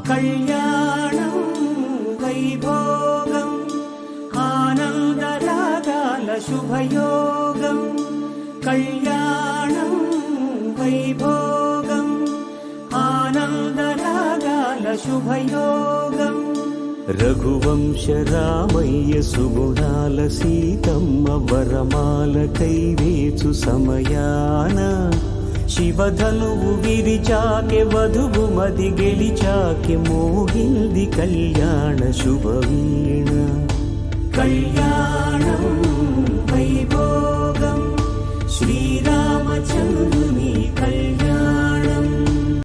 కళ్యాణం వైభోగం ఆనందరాగాల శుభయోగం కళ్యాణం వైభోగం ఆనందరాగాల శుభయోగం రఘువంశ రామయ్య సుగుణాల సీతమ్మ వరమాల కైవేచు సమయాన శివధనువు విరిచాకె వధువు మది గెలిచాకె మోగింది కళ్యాణ శుభవీణ కళ్యాణం వైభోగం శ్రీరామచంద్రుని కళ్యాణం